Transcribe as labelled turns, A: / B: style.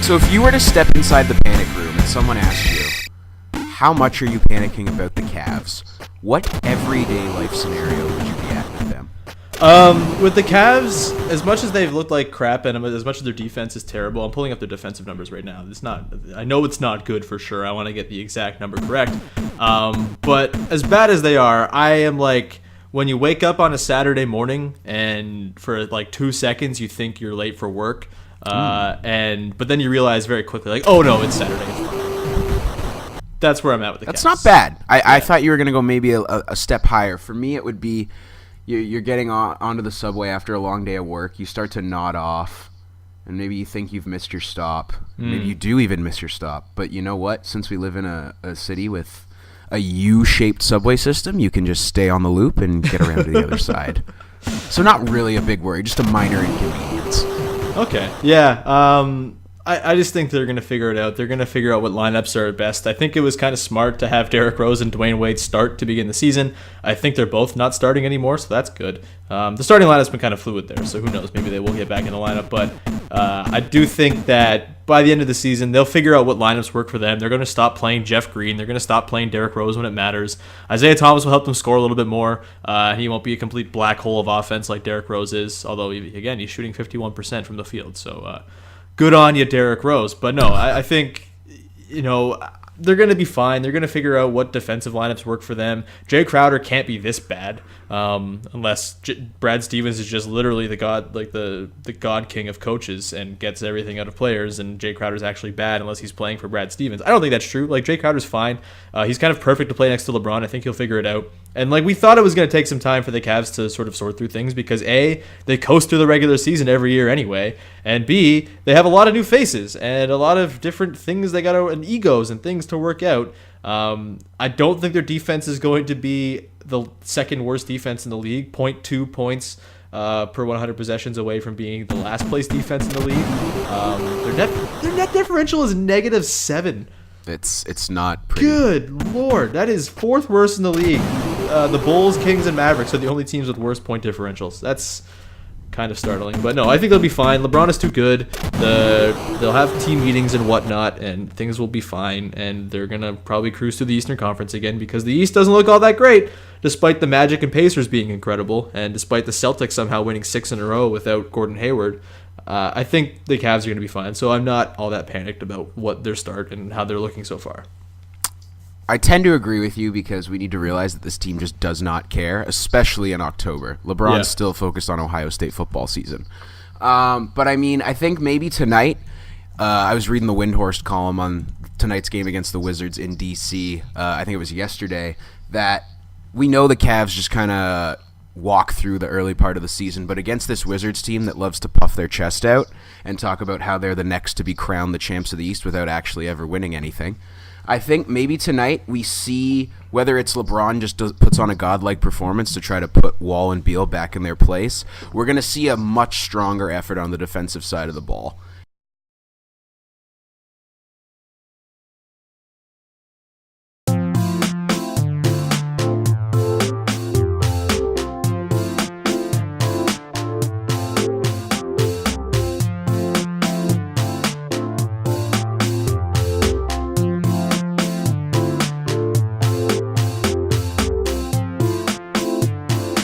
A: So if you were to step inside the panic room and someone asked you, how much are you panicking about the Cavs? What everyday life scenario would you be at with them?
B: With the Cavs, as much as they've looked like crap and as much as their defense is terrible, I'm pulling up their defensive numbers right now. I know it's not good for sure. I want to get the exact number correct. But as bad as they are, I am like, when you wake up on a Saturday morning and for like 2 seconds you think you're late for work, but then you realize very quickly, like, oh no, it's Saturday. It's fine. That's where I'm at with the Cavs.
A: That's not bad. I thought you were going to go maybe a step higher. For me, it would be you're getting onto the subway after a long day of work. You start to nod off, and maybe you think you've missed your stop. Maybe you do even miss your stop. But you know what? Since we live in a city with a U-shaped subway system, you can just stay on the loop and get around to the other side. So not really a big worry, just a minor inconvenience.
B: Okay. Yeah. I just think they're going to figure it out. They're going to figure out what lineups are best. I think it was kind of smart to have Derrick Rose and Dwayne Wade start to begin the season. I think they're both not starting anymore, so that's good. The starting lineup's been kind of fluid there, so who knows? Maybe they will get back in the lineup. But I do think that by the end of the season, they'll figure out what lineups work for them. They're going to stop playing Jeff Green. They're going to stop playing Derrick Rose when it matters. Isaiah Thomas will help them score a little bit more. He won't be a complete black hole of offense like Derrick Rose is, although, again, he's shooting 51% from the field. So good on you, Derrick Rose. But no, I think, they're going to be fine. They're going to figure out what defensive lineups work for them. Jay Crowder can't be this bad unless Brad Stevens is just literally the god, like the god king of coaches and gets everything out of players, and Jay Crowder's actually bad unless he's playing for Brad Stevens. I don't think that's true. Like, Jay Crowder's fine. He's kind of perfect to play next to LeBron. I think he'll figure it out. And like we thought it was going to take some time for the Cavs to sort of sort through things because A, they coast through the regular season every year anyway, and B, they have a lot of new faces and a lot of different things they got to, and egos and things to work out. I don't think their defense is going to be the second worst defense in the league, 0.2 points per 100 possessions away from being the last place defense in the league. Their net differential is -7.
A: It's not pretty.
B: Good Lord, that is fourth worst in the league. The Bulls, Kings, and Mavericks are the only teams with worse point differentials. That's kind of startling. But no, I think they'll be fine. LeBron is too good. They'll have team meetings and whatnot, and things will be fine. And they're going to probably cruise through the Eastern Conference again because the East doesn't look all that great, despite the Magic and Pacers being incredible, and despite the Celtics somehow winning 6 in a row without Gordon Hayward. I think the Cavs are going to be fine. So I'm not all that panicked about what their start and how they're looking so far.
A: I tend to agree with you because we need to realize that this team just does not care, especially in October. LeBron's still focused on Ohio State football season. But I mean, I think maybe tonight, I was reading the Windhorst column on tonight's game against the Wizards in D.C., I think it was yesterday, that we know the Cavs just kind of walk through the early part of the season, but against this Wizards team that loves to puff their chest out and talk about how they're the next to be crowned the champs of the East without actually ever winning anything, I think maybe tonight we see whether it's LeBron just puts on a godlike performance to try to put Wall and Beal back in their place. We're going to see a much stronger effort on the defensive side of the ball.